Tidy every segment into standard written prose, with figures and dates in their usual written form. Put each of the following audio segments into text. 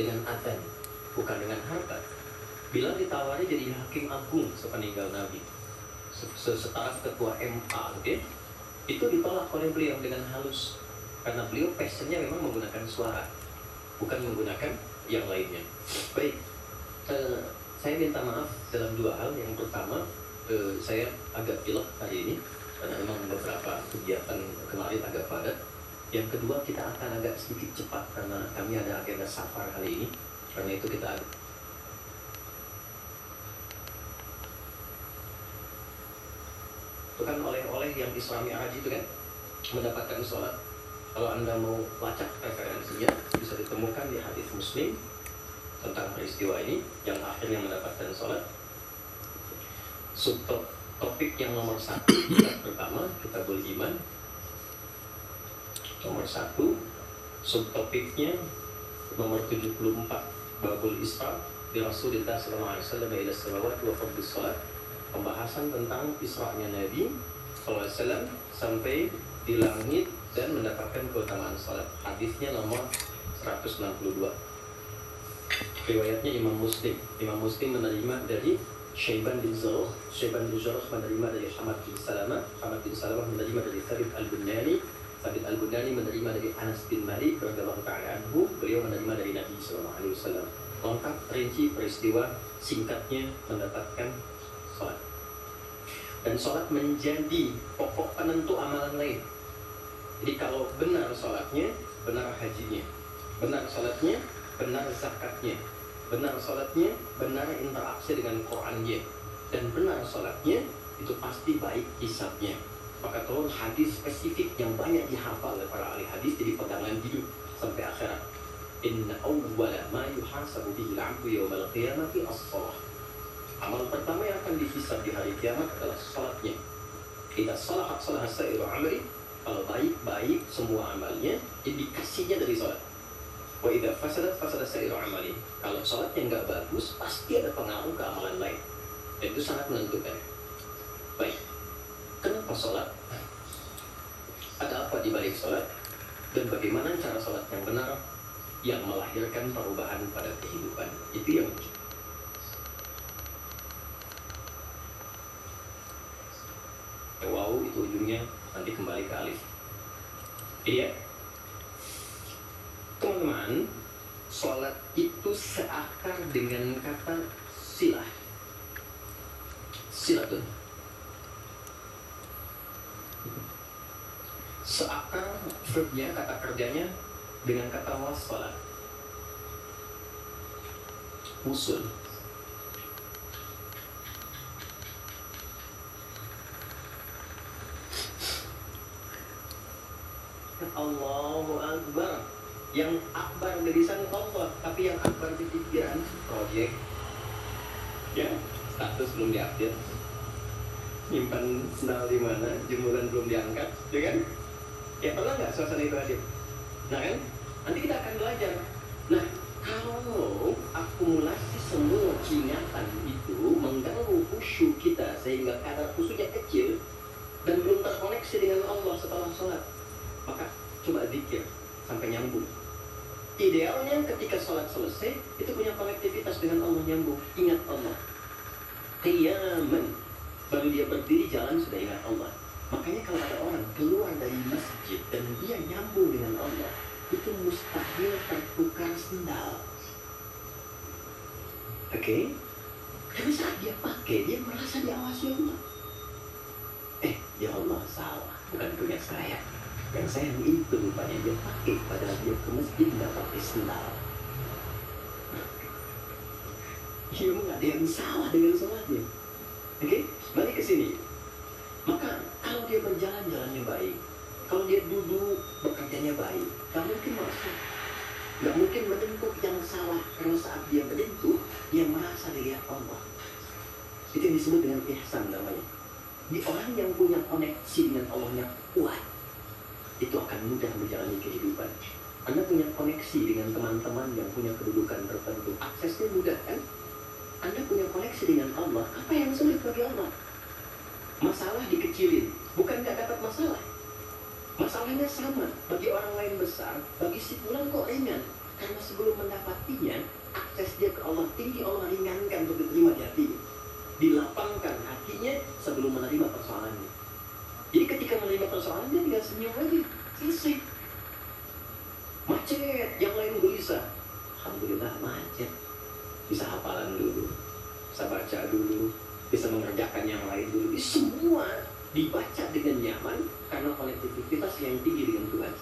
dengan adzan, bukan dengan harta. Bilal ditawari jadi hakim agung sepeninggal Nabi, setaraf ketua MA, okay? Itu ditolak oleh beliau dengan halus, karena beliau passionnya memang menggunakan suara, bukan menggunakan yang lainnya. Baik, saya minta maaf dalam dua hal. Yang pertama, saya agak pilek hari ini karena memang beberapa kegiatan kemarin agak padat. Yang kedua, kita akan agak sedikit cepat karena kami ada agenda safar hari ini. Karena itu kita itu kan oleh-oleh yang Isra Mi'raj itu kan mendapatkan sholat. Kalau Anda mau lacak referensinya, bisa ditemukan di hadis Muslim tentang peristiwa ini yang akhirnya mendapatkan sholat. Subtopik yang nomor 1, kitab pertama, Kitabul Iman. Nomor 1, subtopiknya nomor 74, Babul Isra di Rasulullah sallallahu alaihi wasallam ila samawati wa fardhis shalat. Pembahasan tentang Isra'nya Nabi sallallahu alaihi wasallam sampai di langit dan mendapatkan keutamaan salat. Hadisnya nomor 162. Riwayatnya Imam Muslim. Imam Muslim menerima dari Syaiban bin Zarukh. Syaiban bin Zarukh menerima dari Hamad bin Salamah. Hamad bin Salamah menerima dari Thabit al-Bunani. Thabit al-Bunani menerima dari Anas bin Malik radhiyallahu ta'ala anhu. Beliau menerima dari Nabi sallallahu alaihi wasallam. Lengkap rinci peristiwa singkatnya mendapatkan salat. Dan salat menjadi pokok penentu amalan lain. Jadi kalau benar salatnya, benar hajinya. Benar salatnya, benar zakatnya. Benar salatnya, benar interaksi dengan Qur'annya. Dan benar salatnya, itu pasti baik hisabnya. Maka turun hadis spesifik yang banyak dihafal oleh para ahli hadis jadi pegangan hidup sampai akhirat. Inna awwala ma yuhasabu bihi al-'abdu yawmal qiyamati as-shalah. Amal pertama yang akan dihisab di hari kiamat adalah salatnya. Idza salahat salaha sa'iru 'amali. Kalau baik-baik semua amalnya, indikasinya dari salat. Wa idza fasadat fasada sa'iru 'amali. Kalau salatnya enggak bagus, pasti ada pengaruh ke amalan lain. Dan itu sangat menentukan. Baik. Kenapa salat? Ada apa di balik salat? Dan bagaimana cara salat yang benar yang melahirkan perubahan pada kehidupan? Itu yang wow, itu ujungnya nanti kembali ke alif. Iya, teman-teman, sholat itu seakar dengan kata silah. Silatun. Seakar verbnya, kata kerjanya dengan kata wassalah. Usul. Allahu Akbar. Yang akbar dari sana Allah, tapi yang akbar di pikiran proyek. Ya, status belum diupdate. Nyimpan sendal di mana, jemuran belum diangkat, ya kan? Ya pernah nggak suasana itu hadir? Nah kan, nanti kita akan belajar. Nah, kalau akumulasi semua ingatan itu mengganggu khusyuk kita sehingga kadar khusyuknya kecil dan belum terkoneksi dengan Allah setelah sholat, maka coba zikir sampai nyambung. Idealnya ketika sholat selesai itu punya konektivitas dengan Allah, nyambung, ingat Allah. Qiyaman, baru dia berdiri jalan sudah ingat Allah. Makanya kalau ada orang keluar dari masjid dan dia nyambung dengan Allah, itu mustahil tertukar sendal. Oke? Karena saat dia pakai, dia merasa diawasi Allah. Ya Allah, salah, bukan punya saya. Yang saya itu rupanya dia pakai, padahal dia ke masjid nggak pakai sendal. Ya nggak ada yang salah dengan sholatnya. Oke? Balik ke sini. Maka kalau dia berjalan jalannya baik, kalau dia duduk bekerjanya baik, nggak mungkin masuk, nggak mungkin menyentuh yang salah. Karena saat dia menyentuh, dia merasa dilihat Allah. Itu yang disebut dengan ihsan namanya. Di orang yang punya koneksi dengan Allahnya kuat, itu akan mudah menjalani kehidupan. Anda punya koneksi dengan teman-teman yang punya kedudukan tertentu, aksesnya mudah kan? Anda punya koneksi dengan Allah, apa yang sulit bagi Allah? Masalah dikecilin, bukan nggak dapat masalah. Masalahnya sama, bagi orang lain besar, bagi si fulan kok ringan. Karena sebelum mendapatinya, akses dia ke Allah tinggi, Allah ringankan untuk diterima di hatinya. Dilapangkan hatinya sebelum menerima persoalannya. Jadi ketika menerima persoalan, dia tinggal senyum aja, selesai. Macet, yang lain gelisah. Alhamdulillah macet. Bisa hafalan dulu, bisa baca dulu, bisa mengerjakan yang lain dulu. Ini semua dibaca dengan nyaman karena konektivitas yang tinggi dengan Tuhan.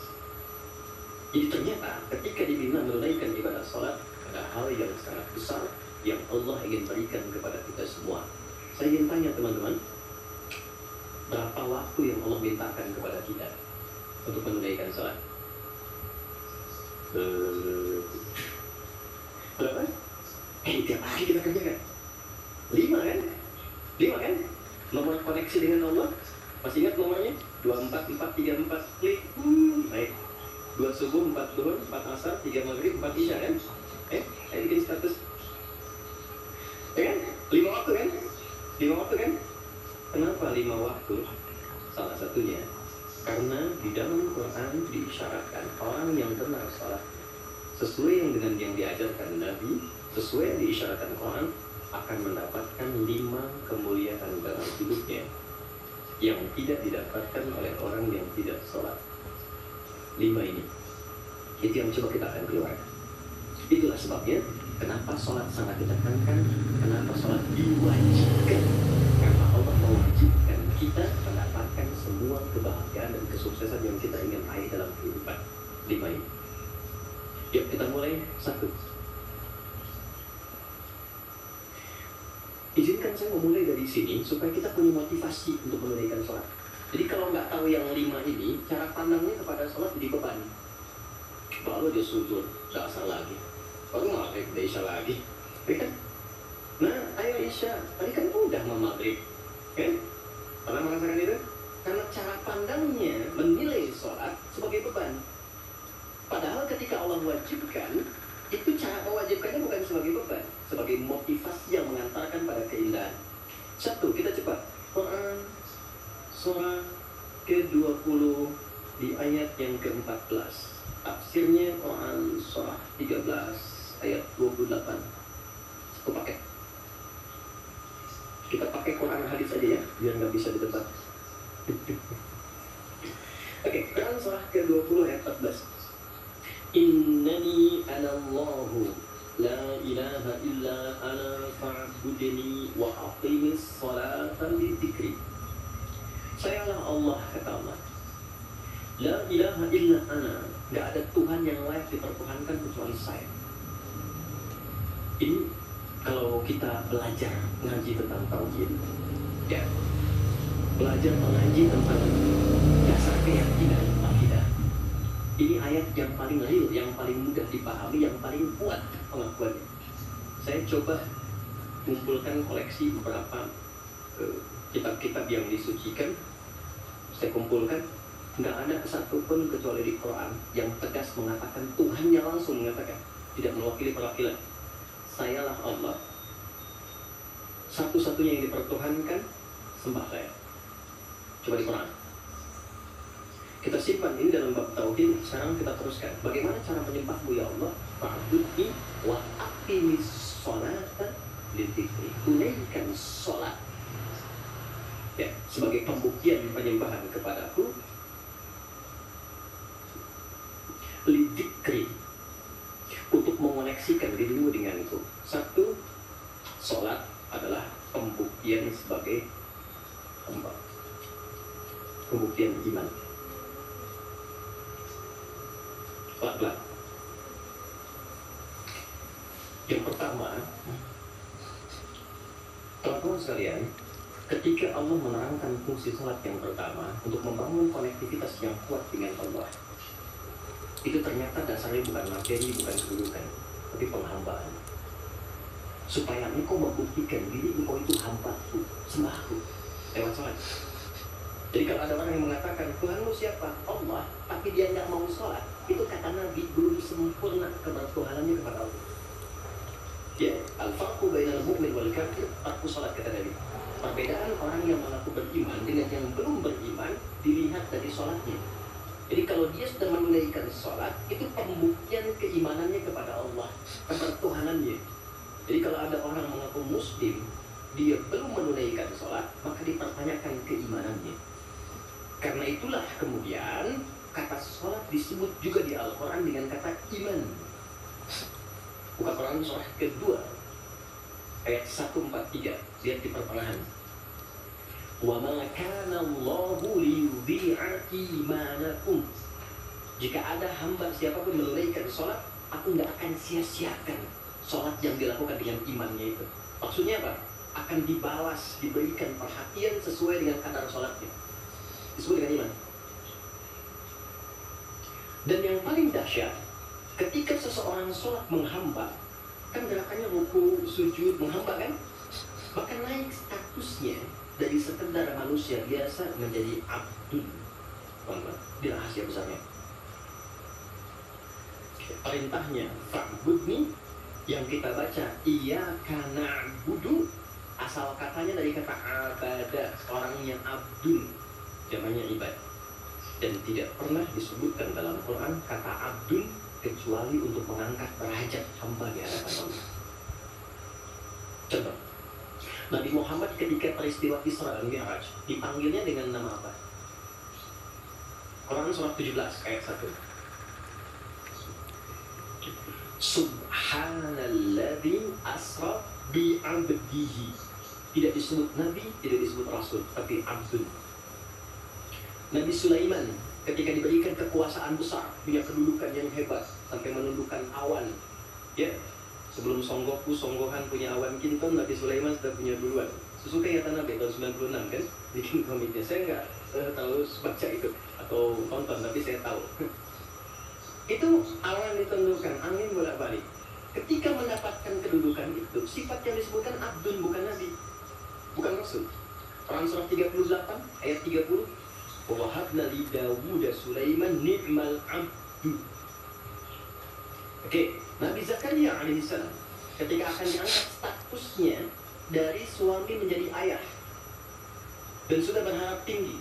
Jadi ternyata ketika diminta menunaikan ibadah sholat, ada hal yang sangat besar yang Allah ingin berikan kepada kita semua. Saya ingin tanya teman-teman, berapa waktu yang Allah mintakan kepada kita untuk menunaikan sholat? Berapa? Tiap hari kita kerjakan 5 kan? 5 kan? Nomor koneksi dengan Allah. Masih ingat nomornya? 24434 klik. Baik. 2 subuh, 4 duhur, 4 asar, 3 maghrib, 4 isya kan? Ayo bikin status. Ya kan? 5 waktu kan? 5 waktu kan? Kenapa 5 waktu? Salah satunya karena di dalam Quran diisyaratkan orang yang benar salat sesuai yang dengan yang diajarkan Nabi, sesuai yang diisyaratkan Quran, akan mendapatkan 5 kemuliaan dalam hidupnya yang tidak didapatkan oleh orang yang tidak sholat. 5 ini, itu yang coba kita akan keluarkan. Itulah sebabnya kenapa sholat sangat ditekankan, kenapa sholat diwajibkan, karena Allah mewajibkan kita mendapatkan semua kebahagiaan dan kesuksesan yang kita ingin raih dalam kehidupan. 5 ini. Yuk kita mulai. 1. Izinkan saya memulai dari sini supaya kita punya motivasi untuk menunaikan sholat. Jadi kalau nggak tahu yang 5 ini, cara pandangnya kepada sholat jadi beban. Baru dia sujud, dasar lagi. Baru maghrib, udah isya lagi. Ya kan? Nah, ayo isya. Tadi kan udah mau maghrib. Kan? Pernah merasakan itu? Karena cara pandangnya menilai sholat sebagai beban. Padahal ketika Allah wajibkan, itu cara mewajibkannya bukan sebagai beban, sebagai motivasi yang mengantarkan pada keindahan. 1, kita cepat. Quran surah ke-20 di ayat yang ke-14. Tafsirnya Quran surah 13 ayat 28. Aku pakai. Kita pakai Quran hadis aja ya, biar nggak bisa didebat. Oke, Quran surah ke-20 ayat 14. Innani anallahu la ilaha illa ana fa'budni wa aqimis salata lidzikri. Sayalah Allah, kata Allah. La ilaha illa ana, gak ada Tuhan yang layak dipertuhankan kecuali saya. Ini kalau kita belajar ngaji tentang tauhid, ya, belajar mengaji tentang dasar keyakinan akidah. Ini ayat yang paling real, yang paling mudah dipahami, yang paling kuat pengakuannya. Saya coba kumpulkan koleksi beberapa kitab-kitab yang disucikan. Saya kumpulkan, nggak ada satupun kecuali di Quran yang tegas mengatakan, Tuhannya langsung mengatakan, tidak mewakili perwakilan. Sayalah Allah, satu-satunya yang dipertuhankan, sembah saya. Coba di Quran. Kita simpan ini dalam bab tauhid. Sekarang kita teruskan. Bagaimana cara menyembahmu ya Allah? Fa'budni wa aqimis sholata lidzikri. Tunaikan sholat, ya, sebagai pembuktian penyembahan kepadaku. Lidzikri, untuk mengoneksikan dirimu denganku. 1, sholat adalah pembuktian sebagai hamba, pembuktian iman. Pelan-pelan. Yang pertama, teman-teman sekalian, ketika Allah menerangkan fungsi salat yang pertama untuk membangun konektivitas yang kuat dengan Allah, itu ternyata dasarnya bukan materi, bukan kedudukan, tapi penghambaan. Supaya engkau membuktikan diri engkau itu hambaku, sembahku, lewat salat. Jadi kalau ada orang yang mengatakan Tuhanmu siapa? Allah, tapi dia nggak mau sholat, itu kata Nabi belum sempurna kebertuhanannya kepada Allah. Ya, al-farqu bainal mu'min wal kafir tarku sholat, kata Nabi. Perbedaan orang yang mengaku beriman dengan yang belum beriman dilihat dari sholatnya. Jadi kalau dia sudah menunaikan sholat, itu pembuktian keimanannya kepada Allah, ketertuhanannya. Jadi kalau ada orang mengaku muslim, dia belum menunaikan sholat, maka dipertanyakan keimanannya. Karena itulah kemudian kata sholat disebut juga di Al-Quran dengan kata iman. Buka Quran surah kedua, ayat 143, lihat di pertengahan. وَمَا كَانَ اللَّهُ لِيُضِيعَ إِيمَانَكُمْ. Jika ada hamba siapapun menunaikan sholat, aku nggak akan sia-siakan sholat yang dilakukan dengan imannya itu. Maksudnya apa? Akan dibalas, diberikan perhatian sesuai dengan kadar sholatnya. Disebut dengan iman. Dan yang paling dahsyat, ketika seseorang sholat menghamba, kan gerakannya ruku, sujud, menghamba kan? Maka naik statusnya dari sekedar manusia biasa menjadi abdul. Di rahasia besarnya. Perintahnya fa'budni yang kita baca iyyaka na'budu, asal katanya dari kata abada, orang yang abdul, namanya ibad. Dan tidak pernah disebutkan dalam Quran kata abdul kecuali untuk mengangkat derajat hamba di hadapan Allah. Contoh, Nabi Muhammad ketika peristiwa Isra dan Mi'raj dipanggilnya dengan nama apa? Quran surah 17 ayat 1. Subhanalladzi asra bi 'abdihi. Tidak disebut nabi, tidak disebut rasul, tapi abdul. Nabi Sulaiman ketika diberikan kekuasaan besar, punya kedudukan yang hebat sampai menundukkan awan. Ya, sebelum Songgohan punya awan kinton, Nabi Sulaiman sudah punya duluan. Susuka ya Nabi tahun 96 kan, bikin komiknya. Saya nggak tahu baca itu atau tonton, tapi saya tahu. Itu awan ditundukkan, angin bolak-balik. Ketika mendapatkan kedudukan itu, sifat yang disebutkan abdul, bukan nabi, bukan rasul. Quran surah 38 ayat 30. Wa wahabna li Dawud Sulaiman ni'mal abdu. Oke, Nabi Zakaria alaihissalam ketika akan diangkat statusnya dari suami menjadi ayah dan sudah berharap tinggi,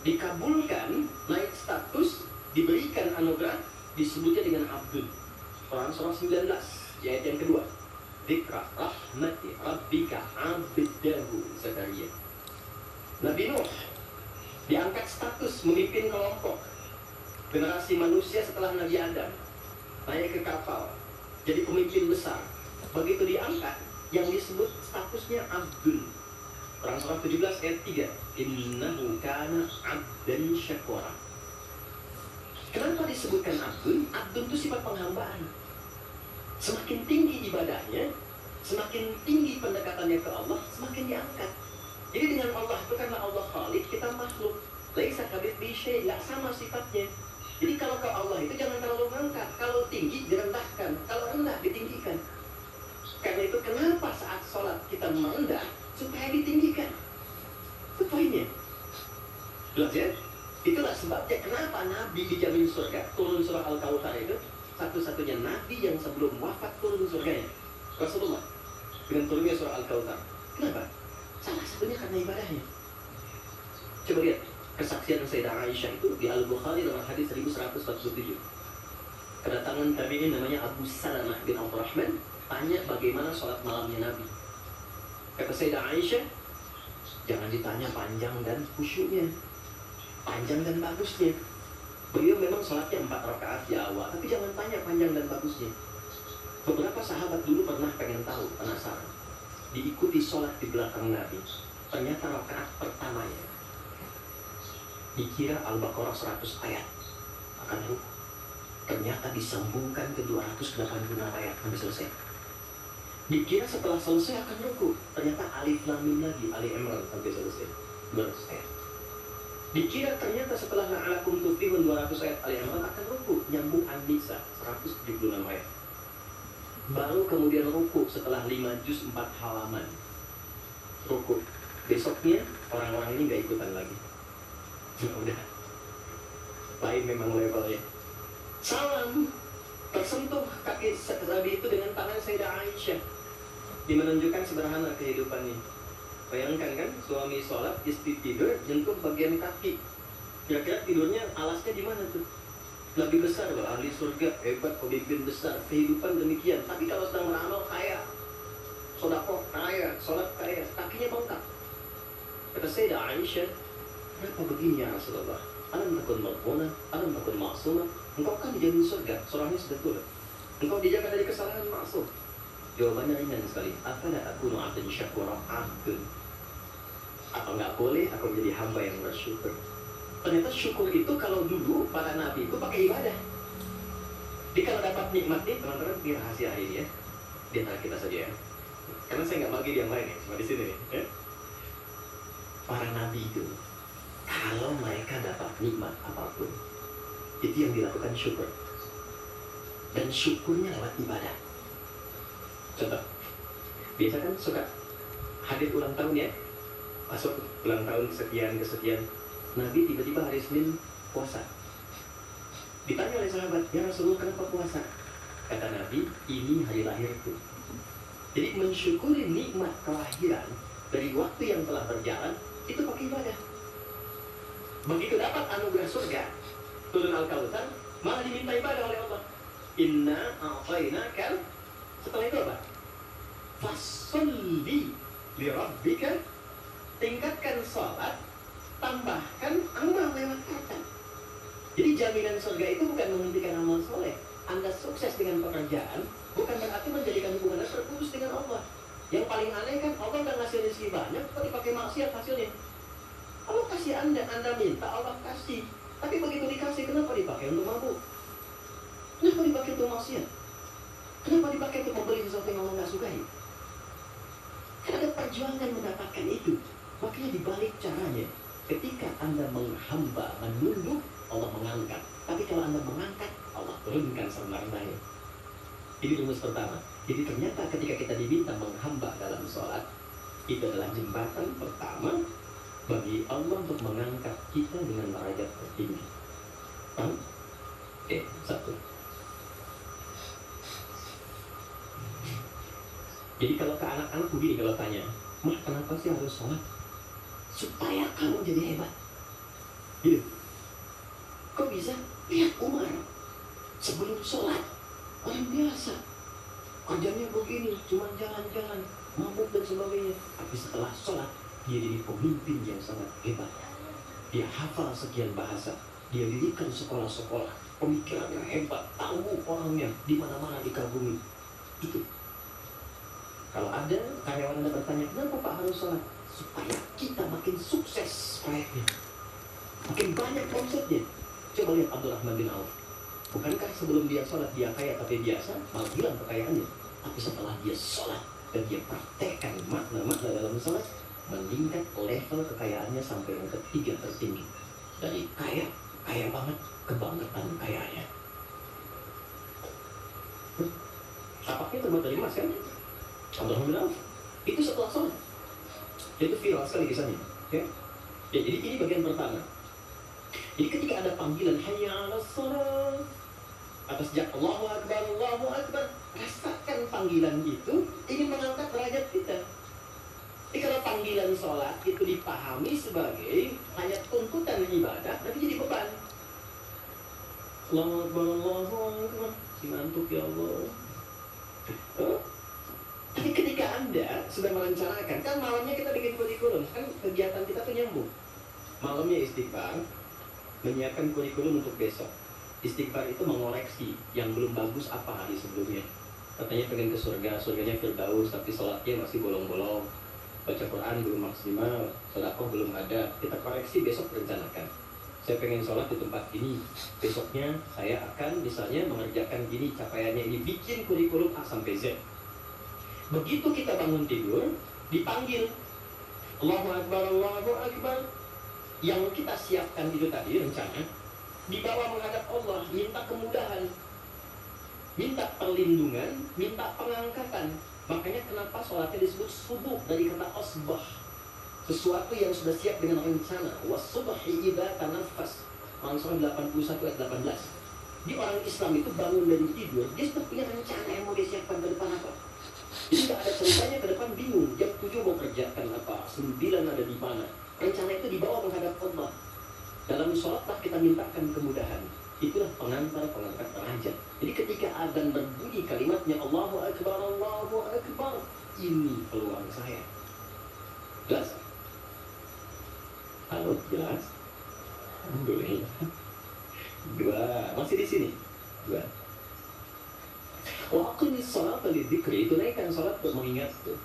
dikabulkan, naik status, diberikan anugerah, disebutnya dengan abdul. Quran surah 19 ayat yang kedua. Dzikra rahmati rabbika abdahu Zakaria. Nabi Nuh diangkat status memimpin kelompok generasi manusia setelah Nabi Adam, naik ke kapal, jadi pemimpin besar. Begitu diangkat, yang disebut statusnya abdul. Quran surah 17 ayat 3. Innahu kana abdan syakura. Kenapa disebutkan abdul? Abdul itu sifat penghambaan. Semakin tinggi ibadahnya, semakin tinggi pendekatannya ke Allah, semakin diangkat. Jadi dengan Allah itu, karena Allah Khalik, kita makhluk. Laisa kamitslihi syai', nggak sama sifatnya. Jadi kalau ke Allah itu jangan terlalu mengangkat. Kalau tinggi direndahkan, kalau rendah ditinggikan. Karena itu kenapa saat sholat kita merendah supaya ditinggikan. Itu poinnya. Jelas ya? Itulah sebabnya kenapa Nabi dijamin surga. Turun surah Al-Kautsar itu satu-satunya Nabi yang sebelum wafat turun surganya, Rasulullah, dengan turunnya surah Al-Kautsar. Kenapa? Salah satunya karena ibadahnya. Coba lihat kesaksian Sayyidah Aisyah itu di Al-Bukhari dalam hadis 1147. Kedatangan tabi'in namanya Abu Salamah bin Abdurrahman, tanya bagaimana sholat malamnya Nabi. Kata Sayyidah Aisyah, jangan ditanya panjang dan khusyuknya, panjang dan bagusnya. Beliau memang sholatnya 4 rakaat di awal, tapi jangan tanya panjang dan bagusnya. Beberapa sahabat dulu pernah pengen tahu, penasaran, diikuti sholat di belakang Nabi. Ternyata rakaat pertamanya dikira Al-Baqarah 100 ayat akan ruku. Ternyata disambungkan ke 286 ayat sampai selesai. Dikira setelah selesai akan ruku. Ternyata Alif Lam Mim lagi, Ali Imran sampai selesai 200 ayat. Dikira ternyata setelah La'alakum Tuflihun 200 ayat Ali Imran akan ruku, nyambung An-Nisa 176 ayat. Baru kemudian ruku setelah 5 juz 4 halaman. Ruku. Besoknya orang-orang ini gak ikutan lagi. Ya udah. Lain memang levelnya. Salam. Tersentuh kaki Nabi itu dengan tangan Sayyidah Aisyah. Menunjukkan sederhana kehidupannya. Bayangkan kan, suami sholat, istri tidur, nyentuh bagian kaki. Kira-kira tidurnya alasnya di mana tuh? Lebih besar loh, ahli surga, hebat, pemimpin besar, kehidupan demikian. Tapi kalau sedang beramal kaya, sodakoh kaya, sholat kaya, kakinya bengkak. Kata Sayyidah Aisyah, kenapa begini ya Rasulullah? Alam takun mal'unah, alam takun ma'sumah. Engkau kan dijamin surga, surahnya sudah turun. Engkau dijaga dari kesalahan maksum. Jawabannya ringan sekali. Afala akunu 'abdan syakura 'abdun. Apa nggak boleh aku menjadi hamba yang bersyukur? Ternyata syukur itu kalau dulu para nabi itu pakai ibadah. Jadi kalau dapat nikmat nih, teman-teman, ini rahasia ini ya. Di antara kita saja ya. Karena saya nggak bagi yang lain ya, cuma di sini nih. Ya. Para nabi itu, kalau mereka dapat nikmat apapun, itu yang dilakukan syukur. Dan syukurnya lewat ibadah. Contoh, biasa kan suka hadir ulang tahun ya, masuk ulang tahun sekian kesekian, Nabi tiba-tiba hari Senin puasa. Ditanya oleh sahabat, ya Rasulullah kenapa puasa? Kata Nabi, ini hari lahirku. Jadi mensyukuri nikmat kelahiran dari waktu yang telah berjalan, itu pakai ibadah. Begitu dapat anugerah surga, turun Al-Kautsar, malah diminta ibadah oleh Allah. Inna a'tainakal. Setelah itu apa? Fasolli li rabbika. Tingkatkan sholat, tambahkan amal lewat kata. Jadi jaminan surga itu bukan menghentikan amal soleh. Anda sukses dengan pekerjaan, bukan berarti menjadikan hubungan Anda terputus dengan Allah. Yang paling aneh kan, Allah udah ngasih rezeki banyak, kok dipakai maksiat hasilnya? Allah kasih Anda minta, Allah kasih. Tapi begitu dikasih, kenapa dipakai untuk mabuk? Kenapa dipakai untuk maksiat? Kenapa dipakai untuk membeli sesuatu yang Allah nggak sukai? Karena ada perjuangan mendapatkan itu. Makanya dibalik caranya, ketika Anda menghamba, menunduk, Allah mengangkat. Tapi kalau Anda mengangkat, Allah turunkan serendah-rendahnya. Ini rumus pertama. Jadi ternyata ketika kita diminta menghamba dalam sholat, itu adalah jembatan pertama bagi Allah untuk mengangkat kita dengan derajat tertinggi. Paham? Oke, satu. Jadi kalau ke anak-anak begini kalau tanya, Mah kenapa sih harus sholat? Supaya kamu jadi hebat. Gitu. Kok bisa? Lihat Umar. Sebelum sholat, orang biasa. Kerjanya begini, cuma jalan-jalan, mabuk dan sebagainya. Tapi setelah sholat, dia jadi pemimpin yang sangat hebat. Dia hafal sekian bahasa. Dia dirikan sekolah-sekolah. Pemikirannya hebat, tahu orangnya di mana-mana dikagumi. Itu. Kalau ada karyawan Anda bertanya, kenapa Pak harus sholat? Supaya kita makin sukses proyeknya. Makin banyak omsetnya. Coba lihat Abdurrahman bin Auf. Bukankah sebelum dia sholat dia kaya tapi biasa, malah hilang kekayaannya. Tapi setelah dia sholat dan dia praktekkan makna-makna dalam sholat, meningkat level kekayaannya sampai yang ketiga tertinggi. Dari kaya banget, kebanggaan kayanya. Apakah terbuat dari emas kan? Abdurrahman bin Auf. Itu setelah sholat. Itu viral sekali kisahnya. Ya? Ya, jadi ini bagian pertama. Jadi ketika ada panggilan hayya 'alas shalah atau sejak Allahu Akbar, rasakan panggilan itu ingin mengangkat derajat kita. Jadi kalau panggilan sholat itu dipahami sebagai hanya tuntutan ibadah, nanti jadi beban. Allahu Akbar, si ngantuk ya Allah. Tapi ketika Anda sudah merencanakan, kan malamnya kita bikin kurikulum, kan kegiatan kita tuh nyambung. Malamnya istighfar, menyiapkan kurikulum untuk besok. Istighfar itu mengoreksi yang belum bagus apa hari sebelumnya. Katanya pengen ke surga, surganya Firdaus, tapi sholatnya masih bolong-bolong. Baca Quran belum maksimal, sedekah belum ada. Kita koreksi besok rencanakan. Saya pengen sholat di tempat ini, besoknya saya akan misalnya mengerjakan gini, capaiannya ini, bikin kurikulum A sampai Z. Begitu kita bangun tidur, dipanggil Allahu Akbar, Allahu Akbar. Yang kita siapkan itu tadi rencana dibawa menghadap Allah, minta kemudahan, minta perlindungan, minta pengangkatan. Makanya kenapa sholatnya disebut subuh dari kata asbah, sesuatu yang sudah siap dengan rencana. Was-subhi idza tanaffas. Al-Surah 81 ayat 18. Di orang Islam itu bangun dari tidur, dia sudah punya rencana yang mau disiapkan ke depan apa. Jadi tidak ada ceritanya ke depan bingung, jam 7 mau kerjakan apa, 9 ada di mana. Rencana itu dibawa menghadap Allah. Dalam sholatlah kita mintakan kemudahan. Itulah pengantar-pengantar raja. Jadi ketika adzan berbunyi kalimatnya Allahu Akbar, Allahu Akbar, ini peluang saya. Jelas? Halo, jelas? Alhamdulillah. Dua, masih di sini. Dua. Waktu sholat dari dzikri, tunaikan sholat untuk mengingat tuh.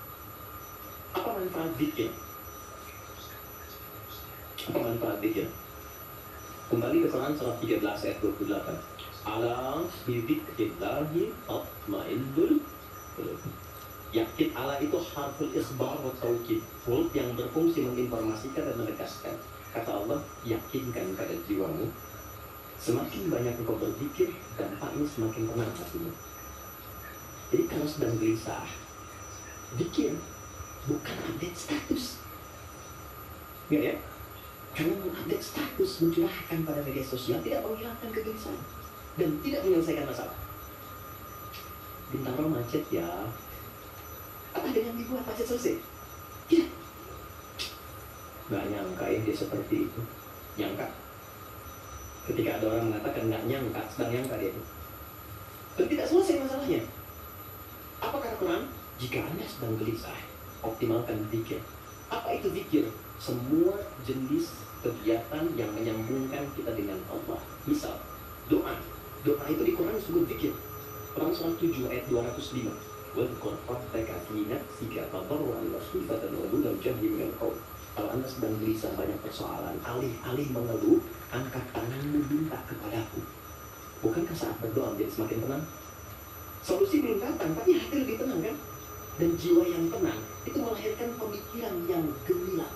Apa manfaat dzikir? Apa manfaat dzikir? Kembali ke Quran surat 13 ayat 28. Ala bidzikrillahi tatmainnul qulub. Yakin ala itu harful ikhbar wa taukid. Huruf yang berfungsi menginformasikan dan menegaskan. Kata Allah, yakinkan pada jiwamu. Semakin banyak engkau berzikir, dampaknya semakin tenang hatimu. Jadi kalau sedang gelisah, zikir bukan update status. Enggak ya? Karena mengupdate status, mencurahkan pada media sosial tidak menghilangkan kegelisahan dan tidak menyelesaikan masalah. Bintaro macet ya. Apa dengan dibuat macet selesai? Tidak. Nggak nyangka ya dia seperti itu. Nyangka. Ketika ada orang mengatakan nggak nyangka, sedang nyangka dia itu. Dan tidak selesai masalahnya. Apa kata Quran? Jika Anda sedang gelisah, optimalkan zikir. Apa itu zikir? Semua jenis kegiatan yang menyambungkan kita dengan Allah. Misal, doa. Doa itu di Quran disebut zikir. Quran surah 7 ayat 205. Wadhkur rabbaka fi nafsika tadarruan wa khifatan wa duna al-jahri minal qaul. Kalau Anda sedang gelisah banyak persoalan, alih-alih mengeluh, angkat tanganmu minta kepadaku. Bukankah saat berdoa menjadi semakin tenang? Solusi belum datang, tapi hati lebih tenang kan? Dan jiwa yang tenang itu melahirkan pemikiran yang gemilang,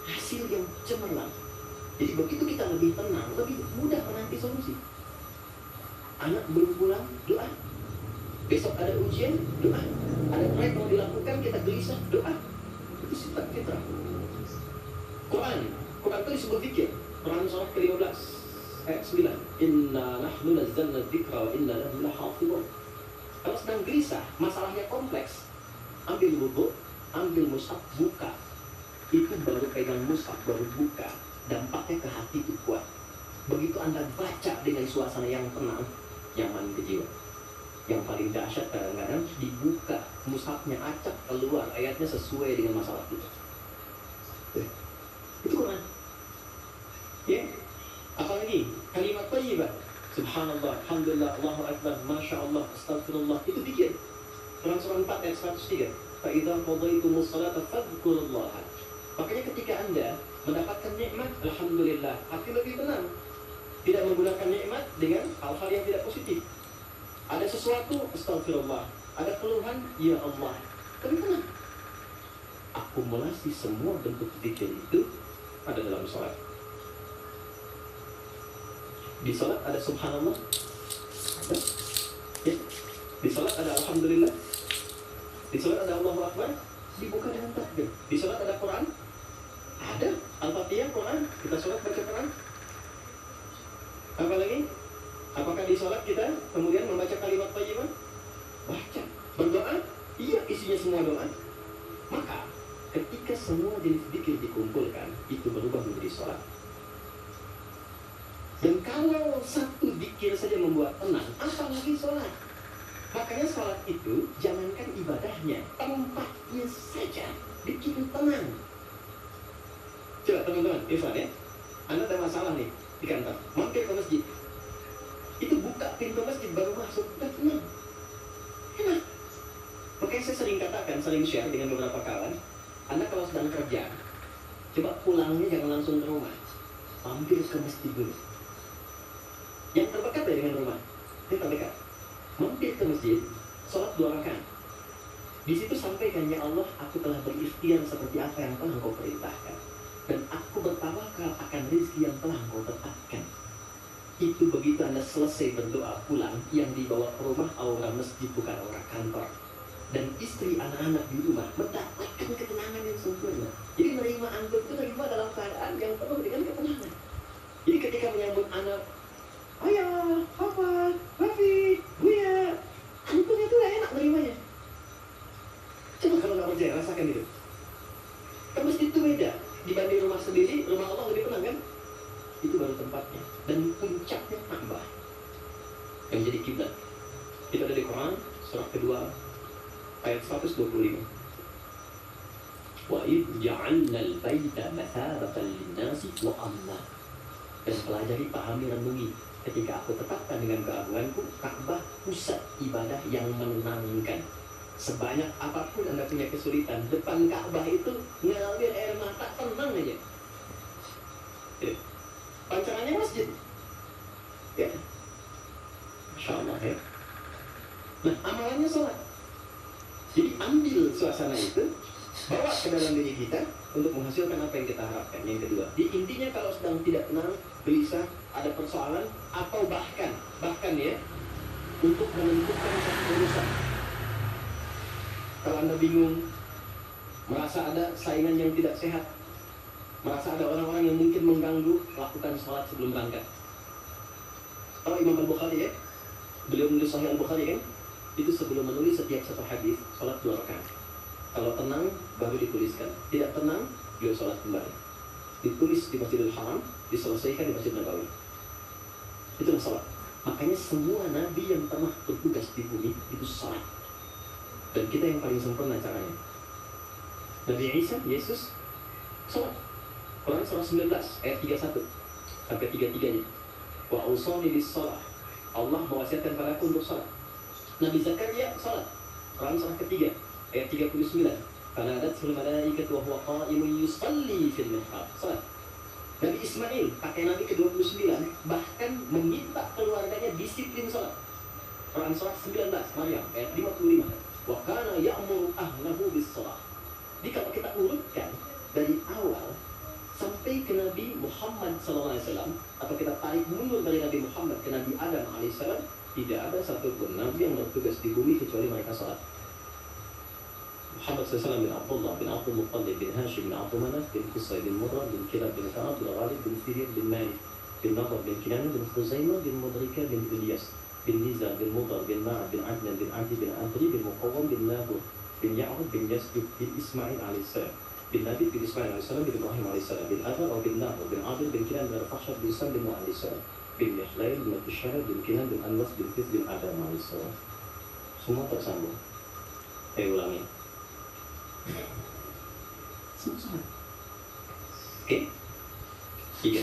hasil yang cemerlang. Jadi begitu kita lebih tenang, lebih mudah menanti solusi. Anak belum pulang, doa. Besok ada ujian, doa. Ada proyek mau dilakukan, kita gelisah, doa. Itu sifat fitrah. Quran itu disebut zikir. Quran surah ke-15 ayat 9. Inna nahnu nazzalna dzikra wa inna lahu lahafizun. Kalau sedang gelisah, masalahnya kompleks, ambil wudu, ambil mushaf, buka. Itu baru pegang mushaf, baru buka. Dampaknya ke hati itu kuat. Begitu Anda baca dengan suasana yang tenang, nyaman ke jiwa. Yang paling dahsyat kadang-kadang dibuka mushafnya, acak keluar ayatnya sesuai dengan masalah kita. Itu Quran. Ya. Apalagi kalimat thayyibah. Subhanallah, alhamdulillah, Allahu akbar, masya Allah, astagfirullah. Itu zikir. Quran surah 4 ayat 103. Fa idza qadaytumus salata fadhkurullaha. Makanya ketika Anda mendapatkan nikmat, alhamdulillah, hati lebih tenang. Tidak menggunakan nikmat dengan hal-hal yang tidak positif. Ada sesuatu, astagfirullah. Ada keluhan, ya Allah. Tapi tenang. Akumulasi semua bentuk zikir itu ada dalam sholat. Di sholat ada subhanallah, ada. Ya. Di sholat ada alhamdulillah. Di sholat ada Allahu Akbar. Dibuka dengan takbir. Di sholat ada Quran. Ada Al-Fatihah, Quran. Kita sholat baca Quran. Apa lagi? Apakah di sholat kita kemudian membaca kalimat thayyibah? Baca. Berdoa? Iya, isinya semua doa. Maka ketika semua jenis zikir dikumpulkan, itu berubah menjadi sholat. Dan kalau satu zikir saja membuat tenang, apalagi sholat? Makanya sholat itu jangankan ibadahnya, tempatnya saja bikin tenang. Coba teman-teman, Irfan ya, Anda ada masalah nih di kantor, mampir ke masjid. Itu buka pintu masjid baru masuk, udah tenang. Enak. Makanya saya sering katakan, sering share dengan beberapa kawan, Anda kalau sedang kerja, coba pulangnya jangan langsung ke rumah, mampir ke masjid dulu. Yang terdekat ya dengan rumah, yang terdekat. Mampir ke masjid, sholat 2 rakaat. Di situ sampaikan, ya Allah, aku telah berikhtiar seperti apa yang telah Engkau perintahkan, dan aku bertawakal akan rezeki yang telah Engkau tetapkan. Itu begitu Anda selesai berdoa pulang, yang dibawa ke rumah aura masjid bukan aura kantor. Dan istri, anak-anak di rumah mendapatkan ketenangan yang sempurna. Jadi menerima antum itu terima dalam keadaan yang penuh dengan ketenangan. Jadi ketika menyambut anak, ayah, papa, Rafi, Buya, antumnya itu gak enak menerimanya. Coba kalau gak percaya, rasakan itu. Ke masjid itu beda. Dibanding rumah sendiri, rumah Allah lebih tenang kan? itu baru tempatnya. Dan puncaknya Ka'bah yang jadi kiblat. Itu ada di Quran surah kedua ayat 125. Wa id ja'alna al-baita mathabatan lin-nasi wa amna. Dan pelajari, pahami, renungi, ketika aku tetapkan dengan keagunganku Ka'bah pusat ibadah yang menenangkan. Sebanyak apapun Anda punya kesulitan, depan Ka'bah itu ngalir air mata, tenang aja. Ya. Pancangannya masjid. Ya. Masya Allah ya. Nah, amalannya sholat. Jadi ambil suasana itu, bawa ke dalam diri kita untuk menghasilkan apa yang kita harapkan. Yang kedua, intinya kalau sedang tidak tenang, gelisah, ada persoalan, atau bahkan ya, untuk menentukan satu urusan. Kalau Anda bingung, merasa ada saingan yang tidak sehat, merasa ada orang-orang yang mungkin mengganggu, lakukan sholat sebelum berangkat. Kalau Imam Al-Bukhari ya, beliau menulis Sahih Al-Bukhari kan, itu sebelum menulis setiap satu hadis, sholat 2 rakaat. Kalau tenang, baru dituliskan. Tidak tenang, beliau sholat kembali. Ditulis di Masjidil Haram, diselesaikan di Masjid Nabawi. Itulah sholat. Makanya semua nabi yang pernah bertugas di bumi itu sholat. Dan kita yang paling sempurna caranya. Nabi Isa, Yesus, sholat. Quran surah 19 ayat 31 sampai 33-nya. Wa awsani bis sholat. Allah mewasiatkan padaku untuk sholat. Nabi Zakaria sholat. Quran surah ketiga ayat 39. Fanadatul malaikatu wa huwa qa'imun yusalli fil mihrab. Sholat. Nabi Ismail, kakek Nabi ke-29, bahkan meminta keluarganya disiplin sholat. Quran surah 19 Maryam ayat 55. Wa kana ya'muru ahlahu bis sholat. Jadi kalau kita urutkan dari awal sampai ke Nabi Muhammad SAW, atau kita tarik mundur dari Nabi Muhammad ke Nabi Adam AS, tidak ada satupun Nabi yang bertugas di bumi kecuali mereka sholat. Muhammad SAW bin Abdullah bin Abdul Muttalib bin Hashim bin Abdul Manaf bin Qusay bin Murrah bin Kilab bin Ka'ab bin Ghalib bin Fidir bin Malik bin Nadar bin Kinana bin Khuzaimah bin Mudrika bin Ilyas bin Niza bin Mudar bin Ma'ad bin Adnan bin Adi bin Adri bin Muqawwam bin Nahur bin Ya'ud bin Yasjud bin Ismail AS bin Nabi bin Ismail AS bin Ibrahim AS bin Adar bin Nahur bin Adil bin Kinan bin Rafashad bin Sam bin Mu'ad AS bin Mihlail bin Tishara bin Kinan bin Anwas bin Fith bin Adam AS. Semua tersambung. Ulangi. Semua sama. Oke? 3.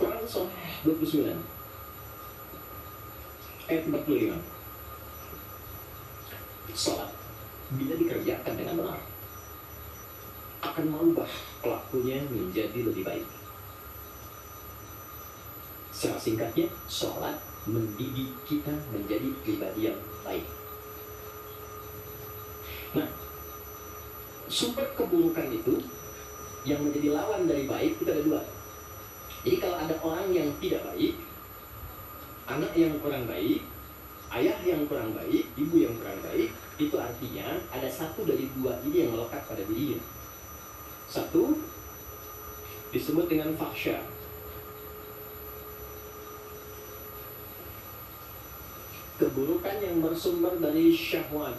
Quran surah 29 ayat 45. Salat bila dikerjakan dengan benar akan merubah pelakunya menjadi lebih baik. Secara singkatnya, salat mendidik kita menjadi pribadi yang baik. Nah, sumber keburukan itu yang menjadi lawan dari baik itu ada 2. Jadi kalau ada orang yang tidak baik, anak yang kurang baik, ayah yang kurang baik, ibu yang kurang baik, itu artinya ada satu dari 2 ini yang melekat pada dirinya. Satu disebut dengan fahsya. Keburukan yang bersumber dari syahwat,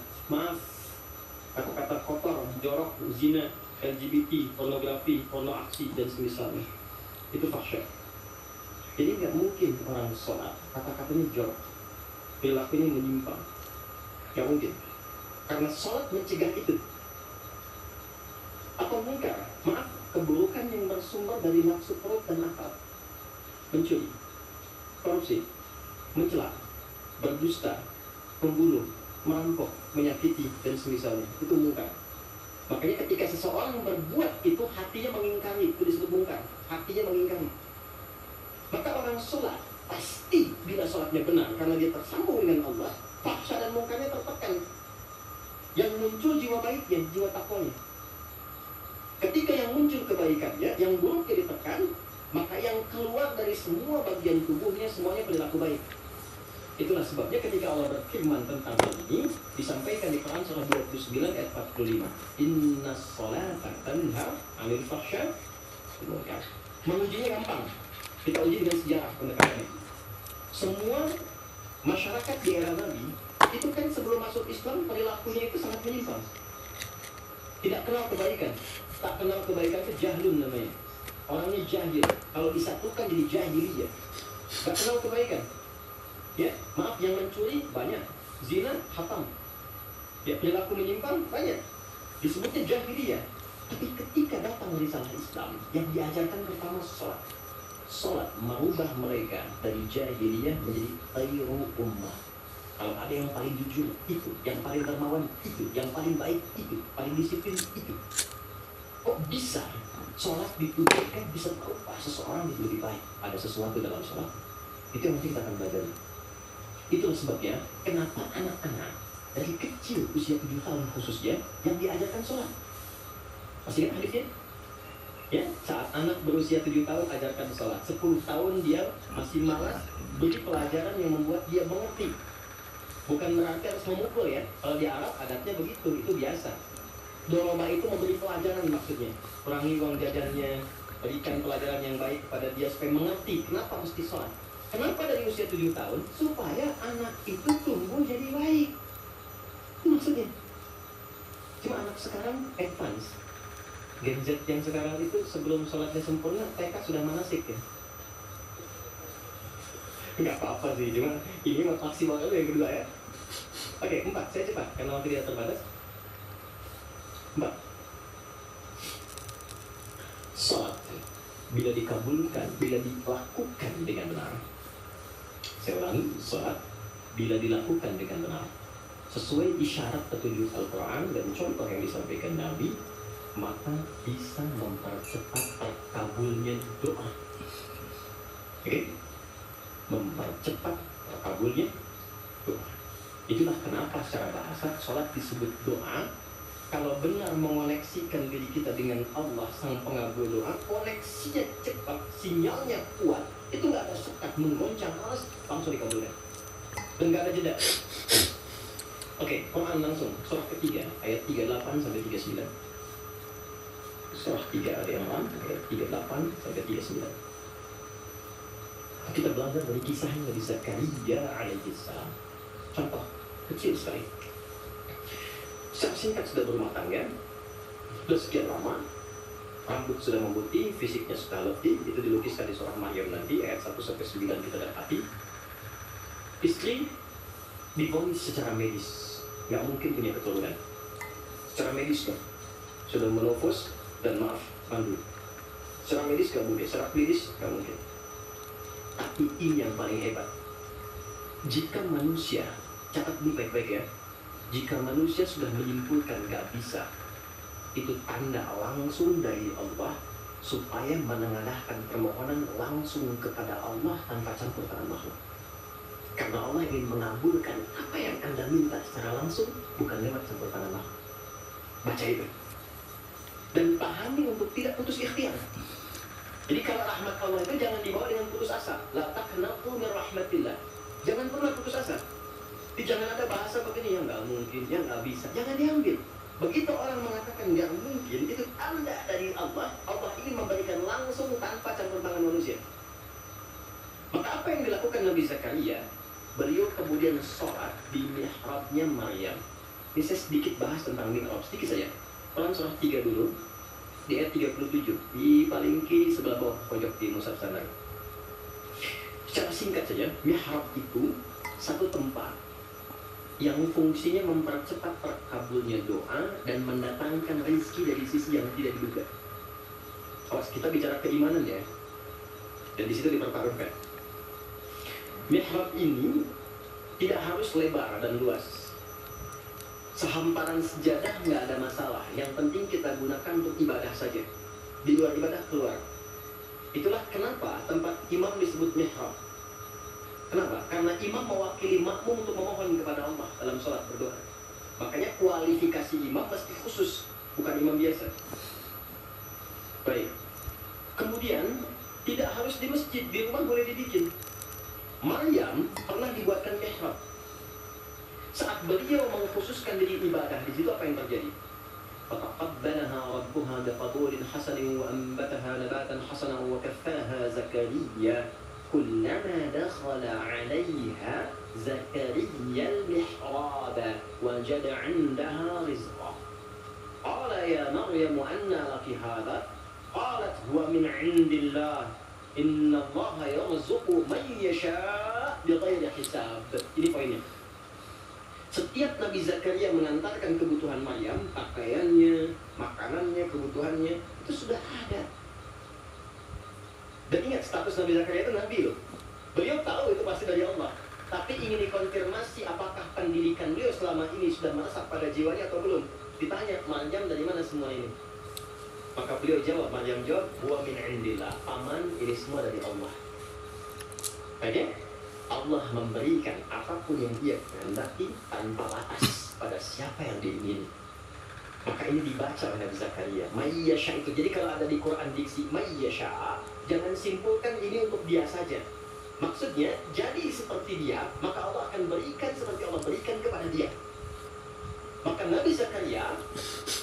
kata-kata kotor, jorok, zina, LGBT, pornografi, porno aksi, dan semisalnya. Itu fahsya. Jadi nggak mungkin orang sholat kata-katanya jorok, perilakunya menyimpang. Nggak mungkin. Karena sholat mencegah itu. Atau mungkar, keburukan yang bersumber dari nafsu perut dan akal. Mencuri, korupsi, mencela, berdusta, membunuh, merampok, menyakiti, dan semisalnya. Itu mungkar. Makanya ketika seseorang berbuat itu, hatinya mengingkari. Itu disebut mungkar. Hatinya mengingkari. Maka orang sholat, pasti bila sholatnya benar, karena dia tersambung dengan Allah, fahsya dan mungkarnya tertekan. Yang muncul jiwa baiknya, jiwa takwanya. Ketika yang muncul kebaikannya, yang buruknya ditekan, maka yang keluar dari semua bagian tubuhnya, semuanya perilaku baik. Itulah sebabnya ketika Allah berfirman tentang hal ini, disampaikan di Quran surah 29 ayat 45. Inna sholata tanha 'anil fahsya wal munkar. Mengujinya gampang. Kita uji dengan sejarah pendekatannya. Semua masyarakat di era Nabi itu kan sebelum masuk Islam perilakunya itu sangat menyimpang. Tidak kenal kebaikan. Tak kenal kebaikan itu jahlun namanya. Orangnya jahil. Kalau disatukan jadi jahiliyah. Tak kenal kebaikan. Ya, maaf, yang mencuri banyak. Zina hatam. Ya, perilaku menyimpang banyak. Disebutnya jahiliyah. Tapi ketika datang risalah Islam yang diajarkan pertama sholat. Sholat merubah mereka dari jahiliyah menjadi khairu ummah. Kalau ada yang paling jujur, itu. Yang paling dermawan, itu. Yang paling baik, itu. Paling disiplin, itu. Kok bisa sholat ditujukan bisa merubah seseorang menjadi lebih baik? Ada sesuatu dalam sholat. Itu yang nanti kita akan belajar. Itulah sebabnya kenapa anak-anak dari kecil usia 7 tahun khususnya yang diajarkan sholat. Masih ingat hadisnya? Ya, saat anak berusia 7 tahun ajarkan sholat. 10 tahun dia masih malas beri pelajaran yang membuat dia mengerti. Bukan berarti harus memukul ya. Kalau di Arab adatnya begitu, itu biasa. Doroma itu memberi pelajaran maksudnya. Kurangi uang jajannya, berikan pelajaran yang baik kepada dia supaya mengerti kenapa mesti sholat. Kenapa dari usia 7 tahun? Supaya anak itu tumbuh jadi baik. Itu maksudnya. Cuma anak sekarang advance. Gen Z yang sekarang itu sebelum sholatnya sempurna, TK sudah manasik ya. Nggak apa-apa sih, cuma ini maksimal dulu yang kedua ya. Oke, 4, saya cepat, karena waktu tidak terbatas. 4. Sholat bila dikabulkan, bila dilakukan dengan benar. Saya ulangi, sholat bila dilakukan dengan benar sesuai isyarat petunjuk Al-Quran dan contoh yang disampaikan Nabi, maka bisa mempercepat terkabulnya doa. Oke? Mempercepat terkabulnya doa. Itulah kenapa secara bahasa sholat disebut doa. Kalau benar mengoneksikan diri kita dengan Allah sang pengabul doa, koneksinya cepat, sinyalnya kuat, itu nggak ada sekat, menggoncang, langsung dikabulkan. Dan nggak ada jeda. Oke, Quran langsung, surah ketiga, ayat 38 sampai 39. Surah 3 ada yang lain, ayat 38 sampai 39. Kita belajar dari kisah Nabi Zakaria alaihissalam. Contoh kecil sekali. Secara singkat sudah berumah tangga, sudah sekian lama, rambut sudah memutih, fisiknya sudah letih. Itu dilukiskan di surah Maryam nanti ayat 1 sampai 9 kita dapati. Istri divonis secara medis, nggak mungkin punya keturunan. Secara medis kan, sudah menopause dan maaf mandul. Secara medis nggak boleh, secara klinis nggak mungkin. Tapi ini yang paling hebat. Jika manusia, catat ini baik-baik ya, jika manusia sudah menyimpulkan nggak bisa, itu tanda langsung dari Allah supaya menengadahkan permohonan langsung kepada Allah tanpa campur tangan makhluk. Karena Allah ingin mengabulkan apa yang Anda minta secara langsung, bukan lewat campur tangan makhluk. Baca itu. Dan pahami untuk tidak putus ikhtiar. Jadi kalau rahmat Allah itu jangan dibawa dengan putus asa. La taqnatu min rahmatillah. Jangan pernah putus asa. Jangan ada bahasa begini yang nggak mungkin, yang nggak bisa. Jangan diambil. Begitu orang mengatakan nggak mungkin, itu tanda dari Allah. Allah ingin memberikan langsung tanpa campur tangan manusia. Maka apa yang dilakukan Nabi Zakaria? Beliau kemudian sholat di mihrabnya Maryam. Ini saya sedikit bahas tentang mihrab, sedikit saja. Quran surah 3 dulu. Di ayat 37, di paling kiri sebelah bawah pojok di mushaf sana. Secara singkat saja, mihrab itu satu tempat yang fungsinya mempercepat terkabulnya doa dan mendatangkan rezeki dari sisi yang tidak diduga. Awas, kita bicara keimanan ya, dan di situ dipertaruhkan. Mihrab ini tidak harus lebar dan luas. Sehamparan sejadah nggak ada masalah. Yang penting kita gunakan untuk ibadah saja. Di luar ibadah keluar. Itulah kenapa tempat imam disebut mihrab. Kenapa? Karena imam mewakili makmum untuk memohon kepada Allah dalam sholat berdoa. Makanya kualifikasi imam mesti khusus, bukan imam biasa. Baik. Kemudian tidak harus di masjid, di rumah boleh dibikin. Maryam pernah dibuatkan mihrab. Saat beliau mengkhususkan diri ibadah, di situ apa yang terjadi? فَتَقَبَّلَهَا رَبُّهَا بِقَبُولٍ حَسَنٍ وَأَنبَتَهَا نَبَاتًا حَسَنًا وَكَفَّاهَا زَكَرِيَّا كُلَّمَا دَخَلَ عَلَيْهَا زَكَرِيَّا الْمِحْرَابَ وَجَدَ عِندَهَا رِزْقًا قَالَ Qila ya Maryam anna laki hadha? Qalat huwa min 'indillah. Inna Allaha yarzuqu man yasha' bighairi hisab. Ini poinnya. Setiap Nabi Zakaria mengantarkan kebutuhan Maryam, pakaiannya, makanannya, kebutuhannya, itu sudah ada. Dan ingat, status Nabi Zakaria itu Nabi loh. Beliau tahu itu pasti dari Allah. Tapi ingin dikonfirmasi apakah pendidikan beliau selama ini sudah meresap pada jiwanya atau belum. Ditanya, Maryam dari mana semua ini? Maka beliau jawab, Maryam jawab, huwa min indillah. Paman, ini semua dari Allah. Oke? Allah memberikan apapun yang dia kehendaki tanpa batas pada siapa yang diingini. Maka ini dibaca oleh Nabi Zakaria. Mayyasha itu. Jadi kalau ada di Quran diksi Mayyasha, jangan simpulkan ini untuk dia saja. Maksudnya, jadi seperti dia, maka Allah akan berikan seperti Allah berikan kepada dia. Maka Nabi Zakaria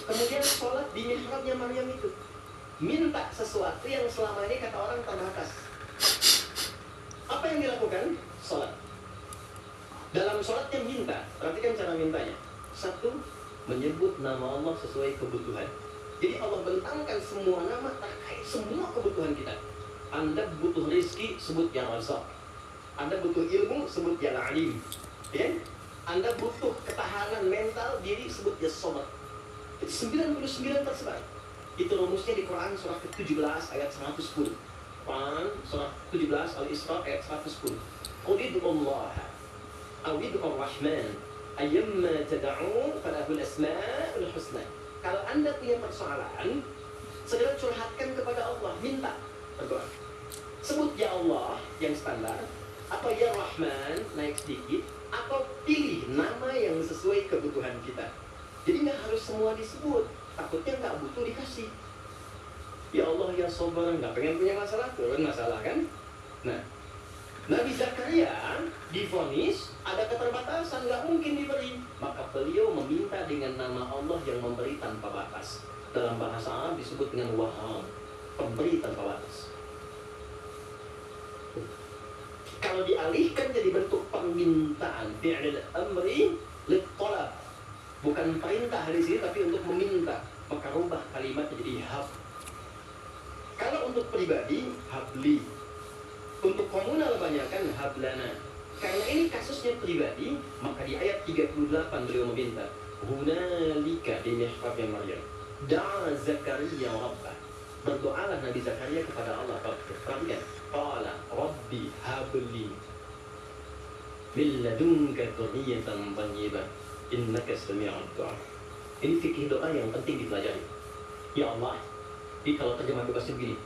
kemudian sholat di mihrabnya Maryam itu. Minta sesuatu yang selama ini kata orang terbatas. Apa yang dilakukan? Sholat. Dalam sholatnya minta. Perhatikan cara mintanya. Satu, menyebut nama Allah sesuai kebutuhan. Jadi Allah bentangkan semua nama terkait semua kebutuhan kita. Anda butuh rezeki, sebut Ya Razak. Anda butuh ilmu, sebut Ya Alim. Ya? Anda butuh ketahanan mental diri, sebut Ya Sobat. 99 tersebar. Itu rumusnya di Quran surah ke-17 ayat 110. Quran surah 17 Al-Isra ayat 110. Qulid'ullaha awid'ur rahman ayyamma tada'un falahul asma'ul husna. Kalau Anda punya persoalan, segera curhatkan kepada Allah, minta berdoa. Sebut Ya Allah yang standar, atau Ya Rahman naik sedikit, atau pilih nama yang sesuai kebutuhan kita. Jadi nggak harus semua disebut, takutnya nggak butuh dikasih. Ya Allah ya Sabar, nggak pengen punya masalah, turun masalah kan? Nah, Nabi Zakaria divonis ada keterbatasan, nggak mungkin diberi. Maka beliau meminta dengan nama Allah yang memberi tanpa batas. Dalam bahasa Arab disebut dengan Wahhab, pemberi tanpa batas. Kalau dialihkan jadi bentuk permintaan, fi'il amri lit-talab, bukan perintah di sini tapi untuk meminta, maka rubah kalimat jadi hab. Kalau untuk pribadi, habli. Untuk komunal banyakkan hablana. Karena ini kasusnya pribadi, maka di ayat 38 beliau meminta, hunalika di mihrabnya Maryam da'a Zakaria rabbah. Berdoalah Nabi Zakaria kepada Allah. Perhatikan, qala rabbi habli min ladunka dzurriyyatan thayyibah innaka sami'ud du'a. Ini fikih doa yang penting dipelajari. Ya Allah, ini kalau terjemah bebasnya begini,